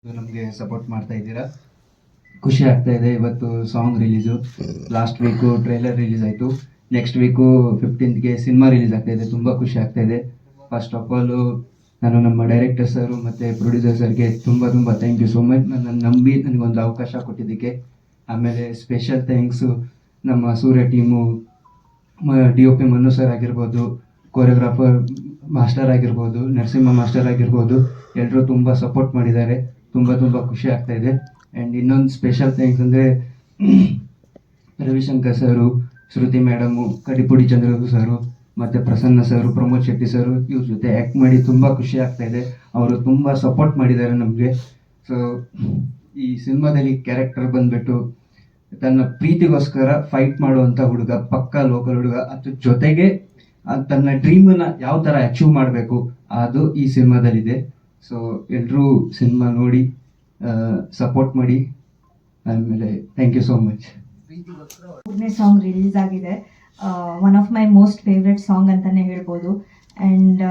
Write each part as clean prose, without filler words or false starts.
ನಮಗೆ ಸಪೋರ್ಟ್ ಮಾಡ್ತಾ ಇದ್ದೀರಾ, ಖುಷಿ ಆಗ್ತಾ ಇದೆ. ಇವತ್ತು song release, last week trailer release ಆಯಿತು, ನೆಕ್ಸ್ಟ್ ವೀಕು 15ಗೆ ಸಿನಿಮಾ ರಿಲೀಸ್ ಆಗ್ತಾ ಇದೆ. ತುಂಬ ಖುಷಿ ಆಗ್ತಾ ಇದೆ. ಫಸ್ಟ್ ಆಫ್ ಆಲು ನಾನು ನಮ್ಮ ಡೈರೆಕ್ಟರ್ ಸರು ಮತ್ತು ಪ್ರೊಡ್ಯೂಸರ್ ಸರ್ಗೆ ತುಂಬ ತುಂಬ ಥ್ಯಾಂಕ್ ಯು ಸೋ ಮಚ್. ನನ್ನನ್ನು ನಂಬಿ ನನಗೊಂದು ಅವಕಾಶ ಕೊಟ್ಟಿದ್ದಕ್ಕೆ. ಆಮೇಲೆ ಸ್ಪೆಷಲ್ ಥ್ಯಾಂಕ್ಸು ನಮ್ಮ ಸೂರ್ಯ ಟೀಮು, DOP ಮನು ಸರ್ ಆಗಿರ್ಬೋದು, ಕೊರಿಯೋಗ್ರಾಫರ್ ಮಾಸ್ಟರ್ ಆಗಿರ್ಬೋದು, ನರಸಿಂಹ ಮಾಸ್ಟರ್ ಆಗಿರ್ಬೋದು, ಎಲ್ಲರೂ ತುಂಬ ಸಪೋರ್ಟ್ ಮಾಡಿದ್ದಾರೆ. ತುಂಬ ತುಂಬ ಖುಷಿ ಆಗ್ತಾ ಇದೆ. ಆ್ಯಂಡ್ ಇನ್ನೊಂದು ಸ್ಪೆಷಲ್ ಥ್ಯಾಂಕ್ಸ್ ಅಂದರೆ ರವಿಶಂಕರ್ ಸರು, ಶ್ರುತಿ ಮೇಡಮು, ಕಡಿಪುಡಿ ಚಂದ್ರ ಸರು ಮತ್ತು ಪ್ರಸನ್ನ ಸರು, ಪ್ರಮೋದ್ ಶೆಟ್ಟಿ ಸರು, ಇವ್ರ ಜೊತೆ ಆ್ಯಕ್ಟ್ ಮಾಡಿ ತುಂಬ ಖುಷಿ ಆಗ್ತಾ ಇದೆ. ಅವರು ತುಂಬ ಸಪೋರ್ಟ್ ಮಾಡಿದ್ದಾರೆ ನಮಗೆ. ಸೊ ಈ ಸಿನಿಮಾದಲ್ಲಿ ಕ್ಯಾರೆಕ್ಟರ್ ಬಂದುಬಿಟ್ಟು ತನ್ನ ಪ್ರೀತಿಗೋಸ್ಕರ ಫೈಟ್ ಮಾಡುವಂಥ ಹುಡುಗ, ಪಕ್ಕಾ ಲೋಕಲ್ ಹುಡುಗ. ಅದ್ರ ಜೊತೆಗೆ ತನ್ನ ಡ್ರೀಮನ್ನ ಯಾವ ಥರ ಅಚೀವ್ ಮಾಡಬೇಕು ಅದು ಈ ಸಿನಿಮಾದಲ್ಲಿದೆ. ಸೊ ಎಲ್ಲರೂ ಸಿನಿಮಾ ನೋಡಿ ಸಪೋರ್ಟ್ ಮಾಡಿ. ಆಮೇಲೆ ಥ್ಯಾಂಕ್ ಯು ಸೋ ಮಚ್. ಮೂರನೇ ಸಾಂಗ್ ರಿಲೀಸ್ ಆಗಿದೆ. One of my most favourite song ಅಂತಲೇ ಹೇಳ್ಬೋದು. ಆ್ಯಂಡ್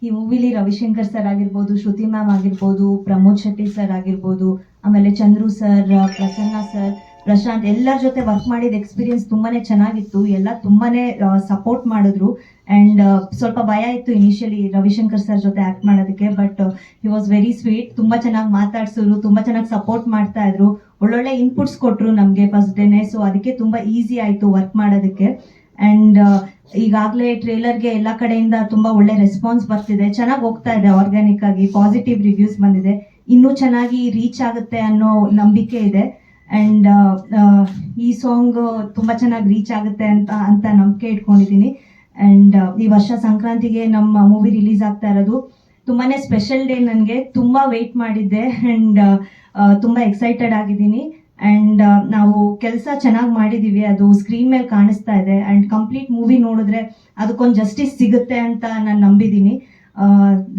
ಈ ಮೂವಿಲಿ ರವಿಶಂಕರ್ ಸರ್ ಆಗಿರ್ಬೋದು, ಶ್ರುತಿ ಮ್ಯಾಮ್ ಆಗಿರ್ಬೋದು, ಪ್ರಮೋದ್ ಶೆಟ್ಟಿ ಸರ್ ಆಗಿರ್ಬೋದು, ಆಮೇಲೆ ಚಂದ್ರು ಸರ್, ಪ್ರಸನ್ನ ಸರ್, ಪ್ರಶಾಂತ್, ಎಲ್ಲರ ಜೊತೆ ವರ್ಕ್ ಮಾಡಿದ ಎಕ್ಸ್ಪೀರಿಯನ್ಸ್ ತುಂಬಾ ಚೆನ್ನಾಗಿತ್ತು. ಎಲ್ಲ ತುಂಬಾ ಸಪೋರ್ಟ್ ಮಾಡಿದ್ರು. ಆ್ಯಂಡ್ ಸ್ವಲ್ಪ ಭಯ ಇತ್ತು ಇನಿಷಿಯಲಿ ರವಿಶಂಕರ್ ಸರ್ ಜೊತೆ ಆ್ಯಕ್ಟ್ ಮಾಡೋದಕ್ಕೆ, but he was very sweet. ತುಂಬ ಚೆನ್ನಾಗಿ ಮಾತಾಡ್ಸಿದ್ರು, ತುಂಬ ಚೆನ್ನಾಗಿ ಸಪೋರ್ಟ್ ಮಾಡ್ತಾ ಇದ್ರು, ಒಳ್ಳೊಳ್ಳೆ ಇನ್ಪುಟ್ಸ್ ಕೊಟ್ಟರು ನಮಗೆ ಫಸ್ಟ್ ಡೇನೆ. ಸೊ ಅದಕ್ಕೆ ತುಂಬ ಈಸಿ ಆಯಿತು ವರ್ಕ್ ಮಾಡೋದಕ್ಕೆ. ಆ್ಯಂಡ್ ಈಗಾಗಲೇ ಟ್ರೇಲರ್ಗೆ ಎಲ್ಲ ಕಡೆಯಿಂದ ತುಂಬ ಒಳ್ಳೆ ರೆಸ್ಪಾನ್ಸ್ ಬರ್ತಿದೆ, ಚೆನ್ನಾಗಿ ಹೋಗ್ತಾ ಇದೆ, ಆರ್ಗ್ಯಾನಿಕ್ ಆಗಿ ಪಾಸಿಟಿವ್ ರಿವ್ಯೂಸ್ ಬಂದಿದೆ. ಇನ್ನೂ ಚೆನ್ನಾಗಿ ರೀಚ್ ಆಗುತ್ತೆ ಅನ್ನೋ ನಂಬಿಕೆ ಇದೆ. ಆ್ಯಂಡ್ ಈ ಸಾಂಗ್ ತುಂಬ ಚೆನ್ನಾಗಿ ರೀಚ್ ಆಗುತ್ತೆ ಅಂತ ನಂಬಿಕೆ ಇಟ್ಕೊಂಡಿದ್ದೀನಿ. ಆ್ಯಂಡ್ ಈ ವರ್ಷ ಸಂಕ್ರಾಂತಿಗೆ ನಮ್ಮ ಮೂವಿ ರಿಲೀಸ್ ಆಗ್ತಾ ಇರೋದು ತುಂಬಾ ಸ್ಪೆಷಲ್ ಡೇ. ನನಗೆ ತುಂಬ ವೆಯ್ಟ್ ಮಾಡಿದ್ದೆ ಆ್ಯಂಡ್ ತುಂಬ ಎಕ್ಸೈಟೆಡ್ ಆಗಿದ್ದೀನಿ. ಆ್ಯಂಡ್ ನಾವು ಕೆಲಸ ಚೆನ್ನಾಗಿ ಮಾಡಿದ್ದೀವಿ, ಅದು ಸ್ಕ್ರೀನ್ ಮೇಲೆ ಕಾಣಿಸ್ತಾ ಇದೆ. ಆ್ಯಂಡ್ ಕಂಪ್ಲೀಟ್ ಮೂವಿ ನೋಡಿದ್ರೆ ಅದಕ್ಕೊಂದು ಜಸ್ಟಿಸ್ ಸಿಗುತ್ತೆ ಅಂತ ನಾನು ನಂಬಿದ್ದೀನಿ.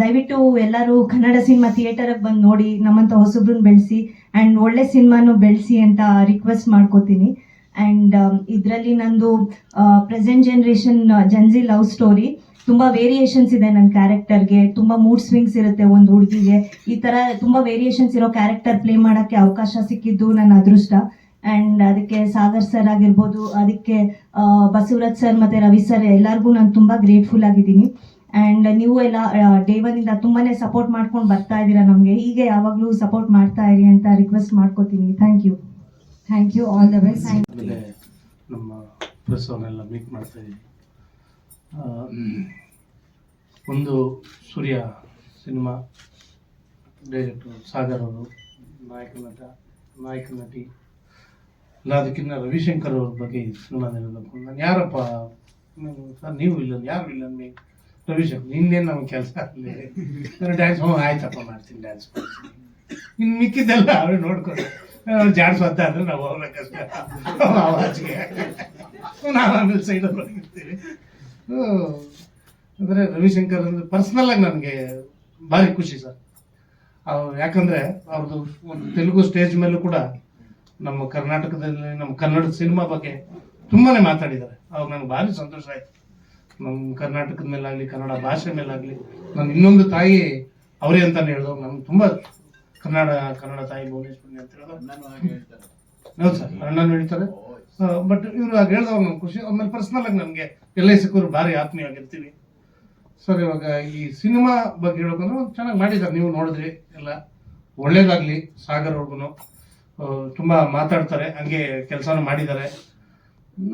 ದಯವಿಟ್ಟು ಎಲ್ಲರೂ ಕನ್ನಡ ಸಿನಿಮಾ ಥಿಯೇಟರ್ಗೆ ಬಂದು ನೋಡಿ, ನಮ್ಮಂಥ ಹೊಸಬ್ರನ್ನ ಬೆಳೆಸಿ ಆ್ಯಂಡ್ ಒಳ್ಳೆ ಸಿನಿಮಾನು ಬೆಳೆಸಿ ಅಂತ ರಿಕ್ವೆಸ್ಟ್ ಮಾಡ್ಕೋತೀನಿ. ಆ್ಯಂಡ್ ಇದರಲ್ಲಿ ನಂದು ಪ್ರೆಸೆಂಟ್ ಜನ್ರೇಷನ್ ಜನ್ಜಿ ಲವ್ ಸ್ಟೋರಿ. ತುಂಬ ವೇರಿಯೇಷನ್ಸ್ ಇದೆ ನನ್ನ ಕ್ಯಾರೆಕ್ಟರ್ಗೆ, ತುಂಬ ಮೂಡ್ ಸ್ವಿಂಗ್ಸ್ ಇರುತ್ತೆ ಒಂದು ಹುಡುಗಿಗೆ. ಈ ಥರ ತುಂಬ ವೇರಿಯೇಷನ್ಸ್ ಇರೋ ಕ್ಯಾರೆಕ್ಟರ್ ಪ್ಲೇ ಮಾಡೋಕ್ಕೆ ಅವಕಾಶ ಸಿಕ್ಕಿದ್ದು ನನ್ನ ಅದೃಷ್ಟ. ಆ್ಯಂಡ್ ಅದಕ್ಕೆ ಸಾಗರ್ ಸರ್ ಆಗಿರ್ಬೋದು, ಅದಕ್ಕೆ ಬಸವರಾಜ್ ಸರ್ ಮತ್ತು ರವಿ ಸರ್, ಎಲ್ಲರಿಗೂ ನಾನು ತುಂಬ ಗ್ರೇಟ್ಫುಲ್ ಆಗಿದ್ದೀನಿ. ಆ್ಯಂಡ್ ನೀವು ಎಲ್ಲ ಡೇ ಒನ್ನಿಂದ ತುಂಬಾ ಸಪೋರ್ಟ್ ಮಾಡ್ಕೊಂಡು ಬರ್ತಾ ಇದ್ದೀರಾ ನಮಗೆ. ಹೀಗೆ ಯಾವಾಗಲೂ ಸಪೋರ್ಟ್ ಮಾಡ್ತಾ ಇರಿ ಅಂತ ರಿಕ್ವೆಸ್ಟ್ ಮಾಡ್ಕೋತೀನಿ. Thank you, all the best. ನಮ್ಮ ಪ್ರೆಸ್ ಅವನ್ನೆಲ್ಲ ಮೀಟ್ ಮಾಡ್ತಾ ಇದ್ದೀನಿ. ಒಂದು ಸೂರ್ಯ ಸಿನಿಮಾ ಡೈರೆಕ್ಟರ್ ಸಾಗರ್ ಅವರು, ನಾಯಕ ನಟಿ ಎಲ್ಲ. ಅದಕ್ಕಿಂತ ರವಿಶಂಕರ್ ಅವ್ರ ಬಗ್ಗೆ ಈ ಸಿನಿಮಾದಲ್ಲಿ ನಾನು ಯಾರಪ್ಪ ಸರ್, ನೀವು ವಿಲ್ಲನ್, ಯಾರು ವಿಲ್ಲನ್? ರವಿಶಂಕರ್, ನಿನ್ನೇನು ನಮ್ಗೆ ಕೆಲಸ ಆಗಲಿ, ನಾನು ಡ್ಯಾನ್ಸ್ ಆಯ್ತಪ್ಪ ಮಾಡ್ತೀನಿ, ಡ್ಯಾನ್ಸ್ ಮಾಡ್ತೀನಿ, ಇನ್ನು ಮಿಕ್ಕಿದ್ದೆಲ್ಲ ಅವ್ರು ನೋಡ್ಕೊಂಡು ಜಾಡ್ಸ್ ಅಂತ ಅಂದರೆ ನಾವು ಹೋಗ್ಬೇಕಷ್ಟೇ ಆವಾಜ್ಗೆ, ನಾವು ಆಮೇಲೆ ಸೈಡಲ್ಲಿ ಹೋಗಿರ್ತೀವಿ. ಅಂದರೆ ರವಿಶಂಕರ್ ಅಂದರೆ ಪರ್ಸ್ನಲ್ಲಾಗಿ ನನಗೆ ಭಾರಿ ಖುಷಿ ಸರ್. ಯಾಕಂದರೆ ಅವ್ರದ್ದು ಒಂದು ತೆಲುಗು ಸ್ಟೇಜ್ ಮೇಲೂ ಕೂಡ ನಮ್ಮ ಕರ್ನಾಟಕದಲ್ಲಿ ನಮ್ಮ ಕನ್ನಡ ಸಿನಿಮಾ ಬಗ್ಗೆ ತುಂಬಾ ಮಾತಾಡಿದ್ದಾರೆ. ಅವಾಗ ನನಗೆ ಭಾರಿ ಸಂತೋಷ ಆಯಿತು. ನಮ್ಮ ಕರ್ನಾಟಕದ ಮೇಲಾಗಲಿ, ಕನ್ನಡ ಭಾಷೆ ಮೇಲಾಗಲಿ, ನಾನು ಇನ್ನೊಂದು ತಾಯಿ ಅವರೇ ಅಂತಾನೆ ಹೇಳಿದವು. ನಮ್ಗೆ ತುಂಬ ಕನ್ನಡ ತಾಯಿ ಭುವನೇಶ್ವರಿ ಅಂತ ಹೇಳಿದ್ರು. ಹೌದು ಸರ್, ಅಣ್ಣನೂ ಹೇಳ್ತಾರೆ. ಬಟ್ ಇವರು ಆಗ ಹೇಳ್ದವಾಗ ನಮ್ಗೆ ಖುಷಿ. ಆಮೇಲೆ ಪರ್ಸ್ನಲ್ ಆಗಿ ನಮಗೆ ಎಲ್ಲ ಸಿಕ್ಕರು ಭಾರಿ ಆತ್ಮೀಯವಾಗಿರ್ತೀವಿ ಸರ್. ಇವಾಗ ಈ ಸಿನಿಮಾ ಬಗ್ಗೆ ಹೇಳ್ಬೇಕಂದ್ರೆ ಚೆನ್ನಾಗಿ ಮಾಡಿದ್ದಾರೆ, ನೀವು ನೋಡಿದ್ರಿ ಎಲ್ಲ. ಒಳ್ಳೇದಾಗಲಿ ಸಾಗರ್ ಅವ್ರಿಗೂ. ತುಂಬ ಮಾತಾಡ್ತಾರೆ, ಹಂಗೆ ಕೆಲಸನೂ ಮಾಡಿದ್ದಾರೆ.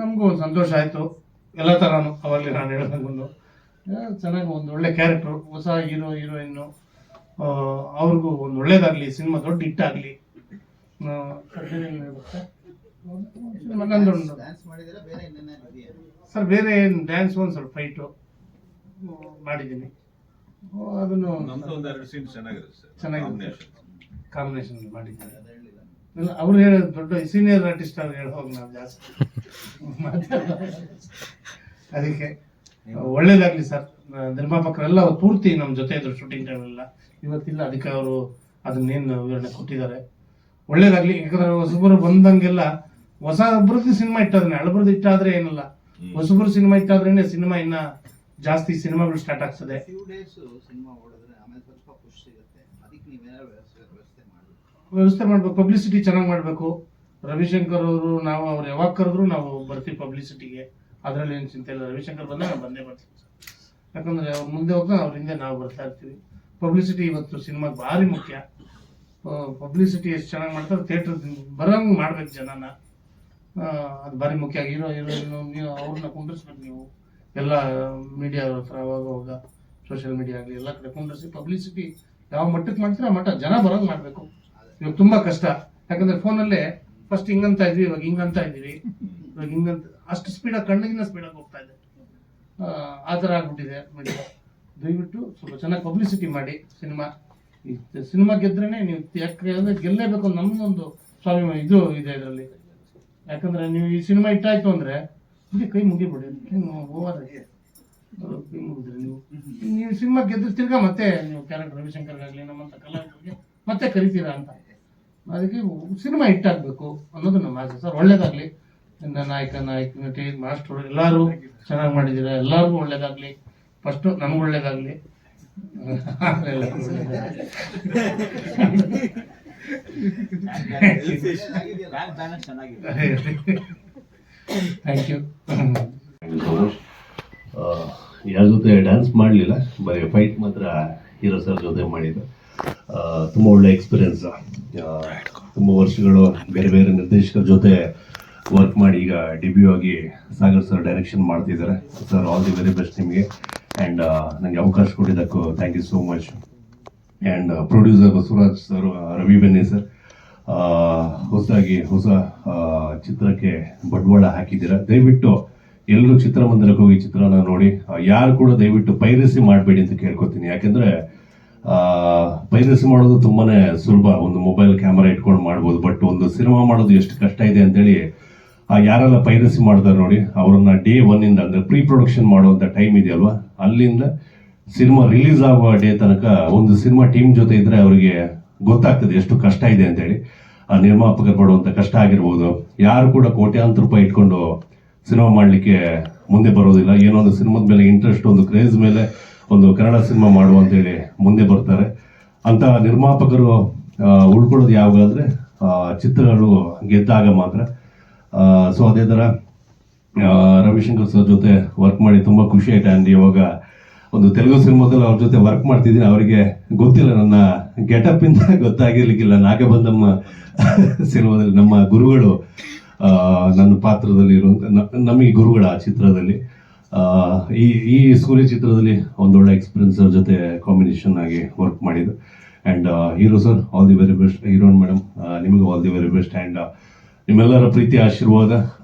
ನಮಗೂ ಒಂದು ಸಂತೋಷ ಆಯಿತು. ಎಲ್ಲ ಥರನೂ ಅವಾಗಲೇ ನಾನು ಹೇಳ್ದಂಗೊಂದು ಚೆನ್ನಾಗಿ ಒಂದು ಒಳ್ಳೆ ಕ್ಯಾರೆಕ್ಟ್ರು, ಹೊಸ ಹೀರೋಯಿನ್ನು, ಅವ್ರಿಗೂ ಒಂದು ಒಳ್ಳೇದಾಗಲಿ, ಸಿನಿಮಾ ದೊಡ್ಡ ಹಿಟ್ಟಾಗಲಿ. ಸರ್ ಬೇರೆ ಏನು ಡ್ಯಾನ್ಸ್ ಒಂದು ಸ್ವಲ್ಪ ಫೈಟು ಮಾಡಿದ್ದೀನಿ, ಅದನ್ನು ಚೆನ್ನಾಗಿದೆ ಕಾಂಬಿನೇಷನ್ ಮಾಡಿದ್ದೀನಿ. ಅವ್ರು ಹೇಳೋದು ದೊಡ್ಡ ಸೀನಿಯರ್ ಆರ್ಟಿಸ್ಟ್ ಅವ್ರು ಹೇಳೋವಾಗ ನಾವು ಜಾಸ್ತಿ ಅದಕ್ಕೆ ಒಳ್ಳೇದಾಗಲಿ ಸರ್. ನಿರ್ಮಾಪಕರೆಲ್ಲ ಪೂರ್ತಿ ನಮ್ಮ ಜೊತೆ ಇದ್ರು ಶೂಟಿಂಗ್ ಟೈಮೆಲ್ಲ, ಇವತ್ತಿಲ್ಲ. ಅದಕ್ಕೆ ಅವರು ಅದನ್ನೇನು ವಿವರಣೆ ಕೊಟ್ಟಿದ್ದಾರೆ. ಒಳ್ಳೇದಾಗಲಿ. ಯಾಕಂದ್ರೆ ಹೊಸಬರು ಬಂದಂಗೆಲ್ಲ ಹೊಸ ಒಬ್ಬರದ್ದು ಸಿನಿಮಾ ಇಟ್ಟಾದ್ರೆ, ಹಳಬರದ್ದು ಇಟ್ಟಾದ್ರೆ ಏನಲ್ಲ, ಹೊಸಬರು ಸಿನಿಮಾ ಇಟ್ಟಾದ್ರೇನೆ ಸಿನಿಮಾ ಇನ್ನ ಜಾಸ್ತಿ ಸಿನಿಮಾಗಳು ಸ್ಟಾರ್ಟ್ ಆಗ್ತದೆ. ವ್ಯವಸ್ಥೆ ಮಾಡ್ಬೇಕು, ಪಬ್ಲಿಸಿಟಿ ಚೆನ್ನಾಗಿ ಮಾಡಬೇಕು. ರವಿಶಂಕರ್ ಅವರು ನಾವು ಅವ್ರು ಯಾವಾಗ ಕರೆದ್ರು ನಾವು ಬರ್ತೀವಿ ಪಬ್ಲಿಸಿಟಿಗೆ, ಅದರಲ್ಲಿ ಏನು ಚಿಂತೆ ಇಲ್ಲ. ರವಿಶಂಕರ್ ಬಂದರೆ ನಾವು ಬಂದೇ ಬರ್ತೀವಿ ಸರ್. ಯಾಕಂದರೆ ಅವ್ರು ಮುಂದೆ ಹೋಗ್ತಾ ಅವ್ರ ಹಿಂದೆ ನಾವು ಬರ್ತಾ ಇರ್ತೀವಿ. ಪಬ್ಲಿಸಿಟಿ ಇವತ್ತು ಸಿನಿಮಾಗೆ ಭಾರಿ ಮುಖ್ಯ. ಪಬ್ಲಿಸಿಟಿ ಎಷ್ಟು ಚೆನ್ನಾಗಿ ಮಾಡ್ತಾರೆ, ಥಿಯೇಟ್ರ್ ಬರೋಂಗೆ ಮಾಡ್ಬೇಕು ಜನನ, ಅದು ಭಾರಿ ಮುಖ್ಯ. ಹೀರೋಯಿನ್ ನೀವು ಅವ್ರನ್ನ ಕುಂಡಿಸ್ಬೇಕು. ನೀವು ಎಲ್ಲ ಮೀಡಿಯಾ ಹತ್ರ ಅವಾಗ ಸೋಷಿಯಲ್ ಮೀಡಿಯಾ ಆಗಲಿ ಎಲ್ಲ ಕಡೆ ಕುಂಡಿಸಿ ಪಬ್ಲಿಸಿಟಿ ಯಾವ ಮಟ್ಟಕ್ಕೆ ಮಾಡ್ತೀರ ಆ ಮಟ್ಟ ಜನ ಬರೋಂಗೆ ಮಾಡಬೇಕು. ಇವಾಗ ತುಂಬ ಕಷ್ಟ, ಯಾಕಂದರೆ ಫೋನಲ್ಲೇ ಫಸ್ಟ್ ಹಿಂಗಂತ ಇದ್ವಿ, ಇವಾಗ ಹಿಂಗಂತ ಇದ್ದೀವಿ, ಇವಾಗ ಹಿಂಗಂತ ಅಷ್ಟು ಸ್ಪೀಡಾಗಿ ಕಣ್ಣಿಗಿನ ಸ್ಪೀಡಾಗಿ ಹೋಗ್ತಾ ಇದೆ. ಆ ಥರ ಆಗ್ಬಿಟ್ಟಿದೆ ಮೀಡಿಯಾ. ದಯವಿಟ್ಟು ಸ್ವಲ್ಪ ಚೆನ್ನಾಗಿ ಪಬ್ಲಿಸಿಟಿ ಮಾಡಿ. ಸಿನಿಮಾ ಗೆದ್ರೇ ನೀವು ಯಾಕೆ ಗೆಲ್ಲೇಬೇಕು, ನಮ್ಮದೊಂದು ಸ್ವಾಭಿಮಾನ ಇದು ಇದೆ ಇದರಲ್ಲಿ. ಯಾಕಂದರೆ ನೀವು ಈ ಸಿನಿಮಾ ಇಟ್ಟಾಯ್ತು ಅಂದರೆ ಇಲ್ಲಿ ಕೈ ಮುಗಿಬಿಡಿ, ಕೈ ಮುಗಿದ್ರಿ ನೀವು ಸಿನಿಮಾ ಗೆದ್ದು ತಿರ್ಗಾ ಮತ್ತೆ ನೀವು ಕ್ಯಾರೆಕ್ಟರ್ ರವಿಶಂಕರ್ಗಾಗಲಿ ನಮ್ಮಂಥ ಕಲಾವಿದರಿಗೆ ಮತ್ತೆ ಕರಿತೀರಾ ಅಂತ. ಅದಕ್ಕೆ ಸಿನಿಮಾ ಹಿಟ್ಟಾಗಬೇಕು ಅನ್ನೋದು ನಮ್ಮ ಆಸೆ ಸರ್. ಒಳ್ಳೇದಾಗಲಿ. ನಾಯಕ ನಟಿ ಮಾಸ್ಟರ್ ಎಲ್ಲರೂ ಚೆನ್ನಾಗಿ ಮಾಡಿದ್ದೀರಾ, ಎಲ್ಲರಿಗೂ ಒಳ್ಳೇದಾಗಲಿ. ಫಸ್ಟು ನಮ್ಗೆ ಒಳ್ಳೇದಾಗಲಿ. Thank you. ಯಾರ ಜೊತೆ ಡ್ಯಾನ್ಸ್ ಮಾಡಲಿಲ್ಲ, ಬರೀ ಫೈಟ್ ಮಾತ್ರ ಹೀರೋ ಸರ್ ಜೊತೆ ಮಾಡಿದ್ದು. ತುಂಬ ಒಳ್ಳೆ ಎಕ್ಸ್ಪೀರಿಯನ್ಸ್. ತುಂಬ ವರ್ಷಗಳು ಬೇರೆ ಬೇರೆ ನಿರ್ದೇಶಕರ ಜೊತೆ ವರ್ಕ್ ಮಾಡಿ ಈಗ ಡೆಬ್ಯೂ ಆಗಿ ಸಾಗರ್ ಸರ್ ಡೈರೆಕ್ಷನ್ ಮಾಡ್ತಿದ್ದಾರೆ. Sir all the very best ನಿಮಗೆ. ಆ್ಯಂಡ್ ನನಗೆ ಅವಕಾಶ ಕೊಟ್ಟಿದ್ದಕ್ಕೂ thank you so much. And producer Basavaraj sir, Ravi Benni sir, ಹೊಸ ಚಿತ್ರಕ್ಕೆ ಬಂಡವಾಳ ಹಾಕಿದ್ದೀರಾ. ದಯವಿಟ್ಟು ಎಲ್ಲರೂ ಚಿತ್ರಮಂದಿರಕ್ಕೆ ಹೋಗಿ ಚಿತ್ರನ ನೋಡಿ. ಯಾರು ಕೂಡ ದಯವಿಟ್ಟು ಪೈರಸಿ ಮಾಡಬೇಡಿ ಅಂತ ಕೇಳ್ಕೊತೀನಿ. ಯಾಕೆಂದರೆ ಪೈರಸಿ ಮಾಡೋದು ತುಂಬಾನೇ ಸುಲಭ, ಒಂದು ಮೊಬೈಲ್ ಕ್ಯಾಮರಾ ಇಟ್ಕೊಂಡು ಮಾಡ್ಬೋದು. ಬಟ್ ಒಂದು ಸಿನಿಮಾ ಮಾಡೋದು ಎಷ್ಟು ಕಷ್ಟ ಇದೆ ಅಂತೇಳಿ ಯಾರೆಲ್ಲ ಪೈರಸಿ ಮಾಡ್ತಾರೆ ನೋಡಿ, ಅವರನ್ನ ಡೇ 1 ಇಂದ ಅಂದರೆ ಪ್ರೀ ಪ್ರೊಡಕ್ಷನ್ ಮಾಡುವಂಥ ಟೈಮ್ ಇದೆಯಲ್ವಾ, ಅಲ್ಲಿಂದ ಸಿನಿಮಾ ರಿಲೀಸ್ ಆಗುವ ಡೇ ತನಕ ಒಂದು ಸಿನಿಮಾ ಟೀಮ್ ಜೊತೆ ಇದ್ರೆ ಅವರಿಗೆ ಗೊತ್ತಾಗ್ತದೆ ಎಷ್ಟು ಕಷ್ಟ ಇದೆ ಅಂತೇಳಿ. ಆ ನಿರ್ಮಾಪಕರು ಪಡುವಂಥ ಕಷ್ಟ ಆಗಿರ್ಬೋದು. ಯಾರು ಕೂಡ ಕೋಟ್ಯಾಂತರ ರೂಪಾಯಿ ಇಟ್ಕೊಂಡು ಸಿನಿಮಾ ಮಾಡಲಿಕ್ಕೆ ಮುಂದೆ ಬರೋದಿಲ್ಲ. ಏನೋ ಒಂದು ಸಿನಿಮಾದ ಮೇಲೆ ಇಂಟ್ರೆಸ್ಟ್, ಒಂದು ಕ್ರೇಜ್ ಮೇಲೆ ಒಂದು ಕನ್ನಡ ಸಿನಿಮಾ ಮಾಡುವ ಅಂತೇಳಿ ಮುಂದೆ ಬರ್ತಾರೆ. ಅಂತ ನಿರ್ಮಾಪಕರು ಉಳ್ಕೊಳ್ಳೋದು ಯಾವಾಗ ಅಂದರೆ ಚಿತ್ರಗಳು ಗೆದ್ದಾಗ ಮಾತ್ರ. ಸೊ ಅದೇ ಥರ ರವಿಶಂಕರ್ ಸರ್ ಜೊತೆ ವರ್ಕ್ ಮಾಡಿ ತುಂಬ ಖುಷಿ ಆಯ್ತು. ಆ್ಯಂಡ್ ಇವಾಗ ಒಂದು ತೆಲುಗು ಸಿನಿಮಾದಲ್ಲಿ ಅವ್ರ ಜೊತೆ ವರ್ಕ್ ಮಾಡ್ತಿದ್ದೀನಿ. ಅವರಿಗೆ ಗೊತ್ತಿಲ್ಲ, ನನ್ನ ಗೆಟಪ್ ಇಂದ ಗೊತ್ತಾಗಿರ್ಲಿಕ್ಕಿಲ್ಲ. ನಾಗಬಂಧಮ್ಮ ಸಿನಿಮಾದಲ್ಲಿ ನಮ್ಮ ಗುರುಗಳು ನನ್ನ ಪಾತ್ರದಲ್ಲಿ ಇರುವಂಥ ನಮಗೆ ಗುರುಗಳ ಚಿತ್ರದಲ್ಲಿ ಈ ಸೂರ್ಯ ಚಿತ್ರದಲ್ಲಿ ಒಂದೊಳ್ಳೆ ಎಕ್ಸ್ಪೀರಿಯನ್ಸ್ ಅವ್ರ ಜೊತೆ ಕಾಂಬಿನೇಷನ್ ಆಗಿ ವರ್ಕ್ ಮಾಡಿದ್ದು. And hero sir all the very best. Heroine madam ನಿಮಗೂ all the very best. And ನಿಮ್ಮೆಲ್ಲರ ಪ್ರೀತಿ ಆಶೀರ್ವಾದ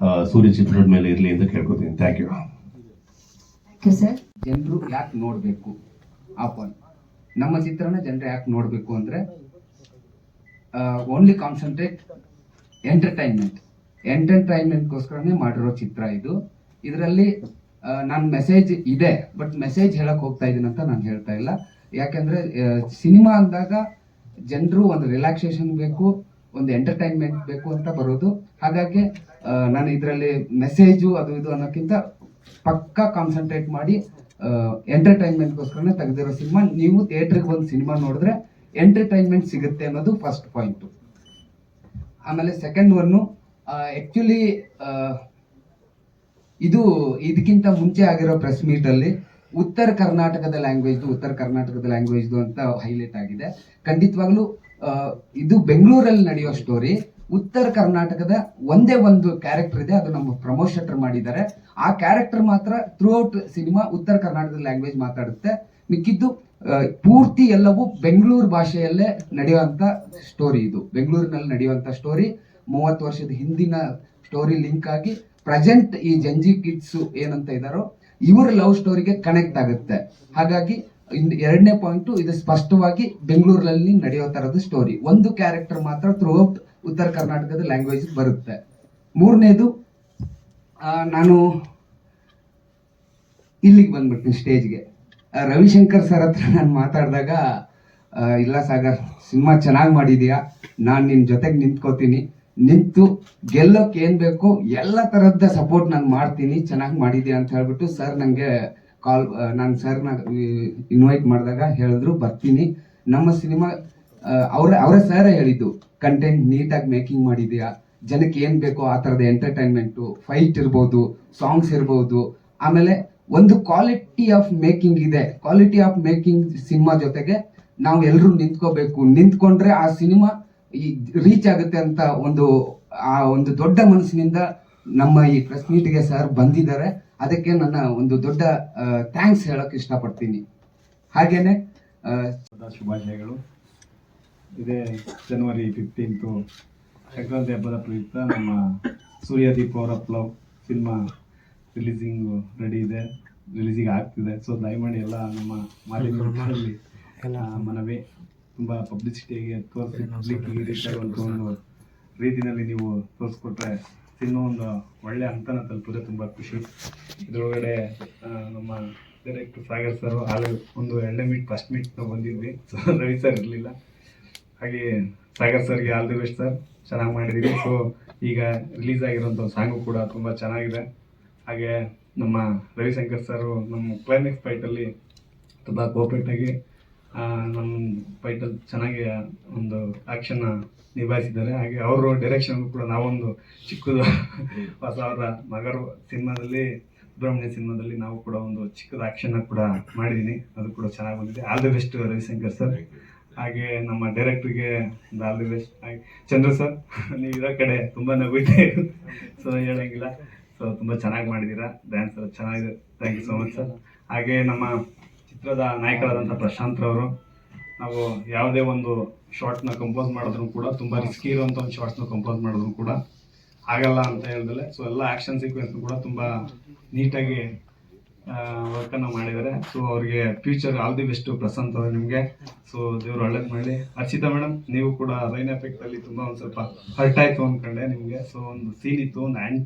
ಸೂರ್ಯ ಚಿತ್ರದ ಮೇಲೆ ಇರಲಿ ಅಂತ ಕೇಳ್ಕೊತೀನಿ. Thank you sir. ಜನರು ಯಾಕೆ ನೋಡಬೇಕು ಆ ಪಾಯಿಂಟ್, ನಮ್ಮ ಚಿತ್ರನ ಜನರು ಯಾಕೆ ನೋಡಬೇಕು ಅಂದರೆ ಓನ್ಲಿ ಕಾನ್ಸಂಟ್ರೇಟ್ ಎಂಟರ್ಟೈನ್ಮೆಂಟ್ಗೋಸ್ಕರನೇ ಮಾಡಿರೋ ಚಿತ್ರ ಇದು. ಇದರಲ್ಲಿ ನನ್ನ ಮೆಸೇಜ್ ಇದೆ, ಬಟ್ ಮೆಸೇಜ್ ಹೇಳಕ್ ಹೋಗ್ತಾ ಇದ್ದೀನಿ ಅಂತ ನಾನು ಹೇಳ್ತಾ ಇಲ್ಲ. ಯಾಕೆಂದ್ರೆ ಸಿನಿಮಾ ಅಂದಾಗ ಜನರು ಒಂದು ರಿಲ್ಯಾಕ್ಸೇಷನ್ ಬೇಕು, ಒಂದು ಎಂಟರ್ಟೈನ್ಮೆಂಟ್ ಬೇಕು ಅಂತ ಬರೋದು. ಹಾಗಾಗಿ ನಾನು ಇದರಲ್ಲಿ ಮೆಸೇಜು ಅದು ಇದು ಅನ್ನೋಕ್ಕಿಂತ ಪಕ್ಕಾ ಕಾನ್ಸಂಟ್ರೇಟ್ ಮಾಡಿ ಎಂಟರ್ಟೈನ್ಮೆಂಟ್ಗೋಸ್ಕರನೇ ತೆಗೆದಿರೋ ಸಿನಿಮಾ. ನೀವು ಥಿಯೇಟ್ರಿಗೆ ಬಂದು ಸಿನಿಮಾ ನೋಡಿದ್ರೆ ಎಂಟರ್ಟೈನ್ಮೆಂಟ್ ಸಿಗುತ್ತೆ ಅನ್ನೋದು ಫಸ್ಟ್ ಪಾಯಿಂಟು. ಆಮೇಲೆ ಸೆಕೆಂಡ್ ಒನ್ನು, ಆ್ಯಕ್ಚುಲಿ ಇದಕ್ಕಿಂತ ಮುಂಚೆ ಆಗಿರೋ ಪ್ರೆಸ್ ಮೀಟಲ್ಲಿ ಉತ್ತರ ಕರ್ನಾಟಕದ ಲ್ಯಾಂಗ್ವೇಜ್ದು ಅಂತ ಹೈಲೈಟ್ ಆಗಿದೆ. ಖಂಡಿತವಾಗ್ಲೂ ಇದು ಬೆಂಗಳೂರಲ್ಲಿ ನಡೆಯೋ ಸ್ಟೋರಿ. ಉತ್ತರ ಕರ್ನಾಟಕದ ಒಂದೇ ಒಂದು ಕ್ಯಾರೆಕ್ಟರ್ ಇದೆ, ಅದು ನಮ್ಮ ಪ್ರಮೋದ್ ಶೆಟ್ಟರ್ ಮಾಡಿದ್ದಾರೆ. ಆ ಕ್ಯಾರೆಕ್ಟರ್ ಮಾತ್ರ ಥ್ರೂ ಔಟ್ ಸಿನಿಮಾ ಉತ್ತರ ಕರ್ನಾಟಕದ ಲ್ಯಾಂಗ್ವೇಜ್ ಮಾತಾಡುತ್ತೆ. ಮಿಕ್ಕಿದ್ದು ಪೂರ್ತಿ ಎಲ್ಲವೂ ಬೆಂಗಳೂರು ಭಾಷೆಯಲ್ಲೇ ನಡೆಯುವಂಥ ಸ್ಟೋರಿ. ಇದು ಬೆಂಗಳೂರಿನಲ್ಲಿ ನಡೆಯುವಂಥ ಸ್ಟೋರಿ. 30 ವರ್ಷದ ಹಿಂದಿನ ಸ್ಟೋರಿ ಲಿಂಕ್ ಆಗಿ ಪ್ರೆಸೆಂಟ್ ಈ ಜಂಜಿ ಕಿಡ್ಸು ಏನಂತ ಇದ್ದಾರೋ ಇವರ ಲವ್ ಸ್ಟೋರಿಗೆ ಕನೆಕ್ಟ್ ಆಗುತ್ತೆ. ಹಾಗಾಗಿ ಎರಡನೇ ಪಾಯಿಂಟು, ಇದು ಸ್ಪಷ್ಟವಾಗಿ ಬೆಂಗಳೂರಲ್ಲಿ ನಡೆಯೋ ಥರದ ಸ್ಟೋರಿ. ಒಂದು ಕ್ಯಾರೆಕ್ಟರ್ ಮಾತ್ರ ಥ್ರೂ ಔಟ್ ಉತ್ತರ ಕರ್ನಾಟಕದ ಲ್ಯಾಂಗ್ವೇಜ್ ಬರುತ್ತೆ. ಮೂರನೇದು, ನಾನು ಇಲ್ಲಿಗೆ ಬಂದ್ಬಿಡ್ತೀನಿ ಸ್ಟೇಜ್ಗೆ. ರವಿಶಂಕರ್ ಸರ್ ಹತ್ರ ನಾನು ಮಾತಾಡಿದಾಗ, ಇಲ್ಲ ಸಾಗರ್, ಸಿನಿಮಾ ಚೆನ್ನಾಗಿ ಮಾಡಿದೀಯಾ, ನಾನು ನಿನ್ನ ಜೊತೆಗೆ ನಿಂತ್ಕೋತೀನಿ, ನಿಂತು ಗೆಲ್ಲೋಕೆ ಏನು ಬೇಕು ಎಲ್ಲ ಥರದ ಸಪೋರ್ಟ್ ನಾನು ಮಾಡ್ತೀನಿ, ಚೆನ್ನಾಗಿ ಮಾಡಿದ್ಯಾ ಅಂತ ಹೇಳ್ಬಿಟ್ಟು ಸರ್ ನನಗೆ ನಾನು ಸರ್ನ ಇನ್ವೈಟ್ ಮಾಡಿದಾಗ ಹೇಳಿದ್ರು ಬರ್ತೀನಿ, ನಮ್ಮ ಸಿನಿಮಾ ಅವರೇ ಸರ್ ಹೇಳಿದ್ದು, ಕಂಟೆಂಟ್ ನೀಟಾಗಿ ಮೇಕಿಂಗ್ ಮಾಡಿದೀಯಾ, ಜನಕ್ಕೆ ಏನ್ ಬೇಕೋ ಆ ತರದ ಎಂಟರ್ಟೈನ್ಮೆಂಟು, ಫೈಟ್ ಇರ್ಬೋದು, ಸಾಂಗ್ಸ್ ಇರ್ಬೋದು, ಆಮೇಲೆ ಒಂದು ಕ್ವಾಲಿಟಿ ಆಫ್ ಮೇಕಿಂಗ್ ಇದೆ. ಕ್ವಾಲಿಟಿ ಆಫ್ ಮೇಕಿಂಗ್ ಸಿನಿಮಾ ಜೊತೆಗೆ ನಾವು ಎಲ್ಲರೂ ನಿಂತ್ಕೋಬೇಕು, ನಿಂತ್ಕೊಂಡ್ರೆ ಆ ಸಿನಿಮಾ ರೀಚ್ ಆಗುತ್ತೆ ಅಂತ ಒಂದು ದೊಡ್ಡ ಮನಸ್ಸಿನಿಂದ ನಮ್ಮ ಈ ಪ್ರೆಸ್ ಮೀಟ್ಗೆ ಸರ್ ಬಂದಿದ್ದಾರೆ. ಅದಕ್ಕೆ ನನ್ನ ಒಂದು ದೊಡ್ಡ ಥ್ಯಾಂಕ್ಸ್ ಹೇಳಕ್ ಇಷ್ಟಪಡ್ತೀನಿ. ಹಾಗೇನೆ ಶುಭಾಶಯಗಳು. ಇದೇ ಜನವರಿ 15 ಸಂಕ್ರಾಂತಿ ಹಬ್ಬದ ಪ್ರಯುಕ್ತ ನಮ್ಮ ಸೂರ್ಯದೀಪ್ ಅವರ ಪ್ಲವ್ ಸಿನಿಮಾ ರೆಡಿ ಇದೆ, ರಿಲೀಸಿಗೆ ಆಗ್ತಿದೆ. ಸೊ ದಯಮಾಡಿ ಎಲ್ಲ ನಮ್ಮ ಮಾಧ್ಯಮಗಳಲ್ಲಿ ಮನವಿ, ತುಂಬ ಪಬ್ಲಿಸಿಟಿಗೆ ತೋರಿಸಿ ಪಬ್ಲಿಕ್ಕಿಗೆ ರೀಚ್ ಆಗುವಂಥ ಒಂದು ರೀತಿಯಲ್ಲಿ ನೀವು ತೋರಿಸ್ಕೊಟ್ರೆ ಸಿನಿಮಾ ಒಂದು ಒಳ್ಳೆ ಹಂತನ ತಲುಪಿದ್ರೆ ತುಂಬ ಖುಷಿ. ಇದರೊಳಗಡೆ ನಮ್ಮ ಡೈರೆಕ್ಟರ್ ಸಾಗರ್ ಸರ್ ಒಂದು 2ನೇ ಮೀಟ್ ಫಸ್ಟ್ ಮೀಟ್ ಬಂದಿದ್ವಿ. ಸೊ ರವಿ ಸರ್ ಇರಲಿಲ್ಲ, ಹಾಗೆ ಸಾಗರ್ ಸರ್ಗೆ ಆಲ್ ದಿ ಬೆಸ್ಟ್ ಸರ್, ಚೆನ್ನಾಗಿ ಮಾಡಿದ್ದೀವಿ. ಸೊ ಈಗ ರಿಲೀಸ್ ಆಗಿರೋಂಥ ಸಾಂಗು ಕೂಡ ತುಂಬ ಚೆನ್ನಾಗಿದೆ. ಹಾಗೆ ನಮ್ಮ ರವಿಶಂಕರ್ ಸರ್ ನಮ್ಮ ಕ್ಲೈಮ್ಯಾಕ್ಸ್ ಫೈಟಲ್ಲಿ ತುಂಬ ಕೋಪರೇಟಾಗಿ ನಮ್ಮ ಫೈಟಲ್ಲಿ ಚೆನ್ನಾಗಿ ಒಂದು ಆ್ಯಕ್ಷನ್ನ ನಿಭಾಯಿಸಿದ್ದಾರೆ. ಹಾಗೆ ಅವರು ಡೈರೆಕ್ಷನ್ ಕೂಡ ನಾವೊಂದು ಚಿಕ್ಕದು ಹೊಸ ಅವರ ಮಗರು ಸಿನಿಮಾದಲ್ಲಿ, ಸುಬ್ರಹ್ಮಣ್ಯ ಸಿನಿಮಾದಲ್ಲಿ ನಾವು ಕೂಡ ಒಂದು ಚಿಕ್ಕದ ಆ್ಯಕ್ಷನ್ನ ಕೂಡ ಮಾಡಿದ್ದೀನಿ, ಅದು ಕೂಡ ಚೆನ್ನಾಗಿ ಬಂದಿದೆ. All the best Ravishankar sir. ಹಾಗೆ ನಮ್ಮ ಡೈರೆಕ್ಟ್ರಿಗೆ ಒಂದು ಆಲ್ ದಿ ಬೆಸ್ಟ್. ಹಾಗೆ ಚಂದ್ರು ಸರ್, ನೀವು ಇರೋ ಕಡೆ ತುಂಬ ನಗುತ್ತೆ, ಸೊ ಹೇಳಂಗಿಲ್ಲ. ಸೊ ತುಂಬ ಚೆನ್ನಾಗಿ ಮಾಡಿದ್ದೀರಾ, ಡ್ಯಾನ್ಸ್ ಎಲ್ಲ ಚೆನ್ನಾಗಿದೆ. Thank you so much sir. ಹಾಗೆ ನಮ್ಮ ಚಿತ್ರದ ನಾಯಕರಾದಂಥ ಪ್ರಶಾಂತ್ ರವರು, ನಾವು ಯಾವುದೇ ಒಂದು ಶಾರ್ಟ್ನ ಕಂಪೋಸ್ ಮಾಡಿದ್ರು ಕೂಡ ತುಂಬ ರಿಸ್ಕಿ ಇರುವಂಥ ಒಂದು ಶಾರ್ಟ್ಸ್ನ ಕಂಪೋಸ್ ಮಾಡಿದ್ರು ಕೂಡ ಆಗಲ್ಲ ಅಂತ ಹೇಳ್ದಲೆ. ಸೊ ಎಲ್ಲ ಆ್ಯಕ್ಷನ್ ಸೀಕ್ವೆನ್ಸ್ ಕೂಡ ತುಂಬ ನೀಟಾಗಿ ವರ್ಕನ್ನು ಮಾಡಿದ್ದಾರೆ. ಸೊ ಅವ್ರಿಗೆ future all the best Prashanth ಅವರು ನಿಮಗೆ. ಸೊ ದೇವ್ರು ಒಳ್ಳೇದು ಮಾಡಲಿ. ಹರ್ಷಿತಾ ಮೇಡಮ್, ನೀವು ಕೂಡ ರೈನ್ ಎಫೆಕ್ಟಲ್ಲಿ ತುಂಬ ಒಂದು ಸ್ವಲ್ಪ ಹರ್ಟ್ ಆಯಿತು ಅಂದ್ಕೊಂಡೆ ನಿಮಗೆ. ಸೊ ಒಂದು ಸೀನ್ ಇತ್ತು, ಒಂದು ಹ್ಯಾಂಡ್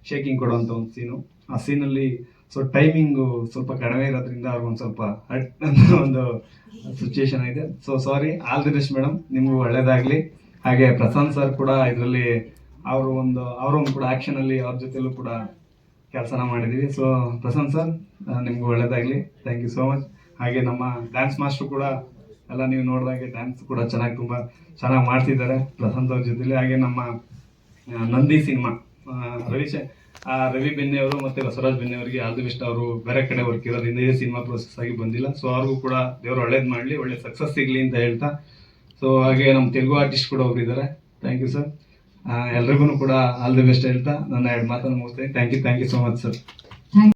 ಶೇಕಿಂಗ್ ಕೊಡುವಂಥ ಒಂದು ಸೀನು. ಆ ಸೀನಲ್ಲಿ ಸೊ ಟೈಮಿಂಗು ಸ್ವಲ್ಪ ಕಡಿಮೆ ಇರೋದ್ರಿಂದ ಅವ್ರಿಗೊಂದು ಸ್ವಲ್ಪ ಹರ್ಟ್ ಅಂತ ಒಂದು ಸಿಚುಯೇಷನ್ ಆಗಿದೆ. So sorry, all the best madam, ನಿಮಗೂ ಒಳ್ಳೇದಾಗಲಿ. ಹಾಗೆ ಪ್ರಶಾಂತ್ ಸರ್ ಕೂಡ ಇದರಲ್ಲಿ ಅವರೊಂದು ಕೂಡ ಆ್ಯಕ್ಷನಲ್ಲಿ ಅವ್ರ ಜೊತೆಲೂ ಕೂಡ ಕೆಲಸನ ಮಾಡಿದ್ದೀವಿ. ಸೊ ಪ್ರಶಾಂತ್ ಸರ್, ನಿಮಗೂ ಒಳ್ಳೇದಾಗಲಿ. Thank you so much. ಹಾಗೆ ನಮ್ಮ ಡ್ಯಾನ್ಸ್ ಮಾಸ್ಟ್ರು ಕೂಡ ಎಲ್ಲ ನೀವು ನೋಡಿದಾಗೆ ಡ್ಯಾನ್ಸ್ ಕೂಡ ತುಂಬ ಚೆನ್ನಾಗಿ ಮಾಡ್ತಿದ್ದಾರೆ ಪ್ರಶಾಂತ್ ಅವ್ರ ಜೊತೆಲಿ. ಹಾಗೆ ನಮ್ಮ ನಂದಿ ಸಿನಿಮಾ ರವಿ ಬೆನ್ನೆ ಅವರು ಮತ್ತು ಬಸವರಾಜ್ ಬೆನ್ನೆ ಅವರಿಗೆ ಆಲ್ ದಿ ಬೆಸ್ಟ್. ಅವರು ಬೇರೆ ಕಡೆ ವರ್ಕ್ ಇರೋದ್ರಿಂದ ಇದೇ ಸಿನಿಮಾ ಪ್ರೋಸೆಸ್ ಆಗಿ ಬಂದಿಲ್ಲ. ಸೊ ಅವ್ರಿಗೂ ಕೂಡ ದೇವರು ಒಳ್ಳೇದು ಮಾಡಲಿ, ಒಳ್ಳೆ ಸಕ್ಸಸ್ ಸಿಗಲಿ ಅಂತ ಹೇಳ್ತಾ. ಸೊ ಹಾಗೆ ನಮ್ಮ ತೆಲುಗು ಆರ್ಟಿಸ್ಟ್ ಕೂಡ ಒಬ್ಬರಿದ್ದಾರೆ. Thank you sir. ಎಲ್ರಿಗೂ ಕೂಡ ಆಲ್ ದಿ ಬೆಸ್ಟ್ ಹೇಳ್ತಾ ನನ್ನ 2 ಮಾತನ್ನು ಮುಗಿಸ್ತೀನಿ. Thank you so much sir.